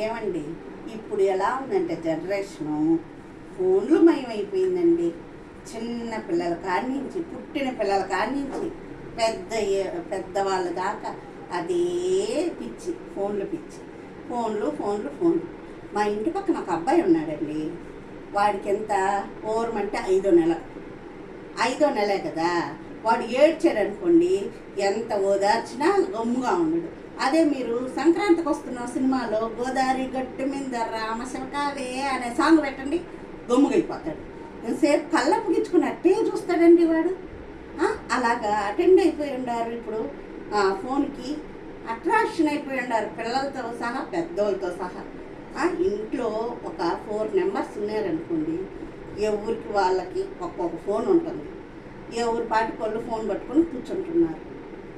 ఏమండి, ఇప్పుడు ఎలా ఉందంటే జనరేషను ఫోన్లు మయమైపోయిందండి. చిన్న పిల్లల కాడి నుంచి, పుట్టిన పిల్లల కాడి నుంచి పెద్దవాళ్ళ దాకా అదే పిచ్చి, ఫోన్లు పిచ్చి. ఫోన్లు ఫోన్లు ఫోన్లు. మా ఇంటి పక్కన ఒక అబ్బాయి ఉన్నాడండి. వాడికి ఎంత ఓరమంటే 5వ నెల. 5వ నెలే కదా. వాడు ఏడ్చాడు అనుకోండి, ఎంత ఓదార్చినా గమ్ముగా ఉండడు. అదే మీరు సంక్రాంతికి వస్తున్న సినిమాలో గోదావరి గట్టు మీద రామశివకావే అనే సాంగ్ పెట్టండి, గమ్ముగైపోతాడు. ఎంతసేపు కళ్ళప్పగించుకుని అట్టే చూస్తాడండి వాడు. అలాగా అటెండ్ అయిపోయి ఉండారు ఇప్పుడు. ఫోన్కి అట్రాక్షన్ అయిపోయి ఉండారు, పిల్లలతో సహా పెద్దోళ్ళతో సహా. ఇంట్లో ఒక 4 మెంబర్స్ ఉన్నారనుకోండి, ఎవరికి వాళ్ళకి ఒక్కొక్క ఫోన్ ఉంటుంది. ఎవరి పాటికోళ్ళు ఫోన్ పట్టుకొని కూర్చుంటున్నారు.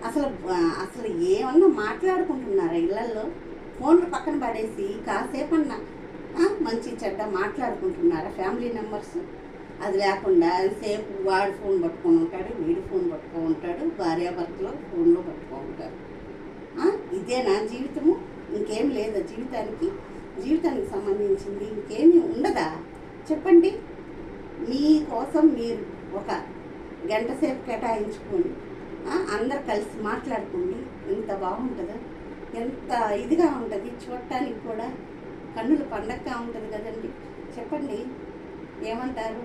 అసలు అసలు ఏమన్నా మాట్లాడుకుంటున్నారా ఇళ్ళల్లో? ఫోన్లు పక్కన పడేసి కాసేపన్నా మంచి చెడ్డ మాట్లాడుకుంటున్నారా ఫ్యామిలీ మెంబర్స్? అది లేకుండా సేపు వాడు ఫోన్ పట్టుకొని ఉంటాడు, వీడు ఫోన్ పట్టుకొని ఉంటాడు, భార్యాభర్తలు ఫోన్లో పట్టుకొని ఉంటారు. ఇదే నా జీవితము? ఇంకేం లేదా జీవితానికి? జీవితానికి సంబంధించింది ఇంకేమీ ఉండదా చెప్పండి? మీకోసం మీరు ఒక గంట సేపు కేటాయించుకొని అందరు కలిసి మాట్లాడుకోండి. ఎంత బాగుంటుందో, ఎంత ఇదిగా ఉంటుంది చూడటానికి కూడా. కన్నుల పండగగా ఉంటుంది కదండి. చెప్పండి, ఏమంటారు?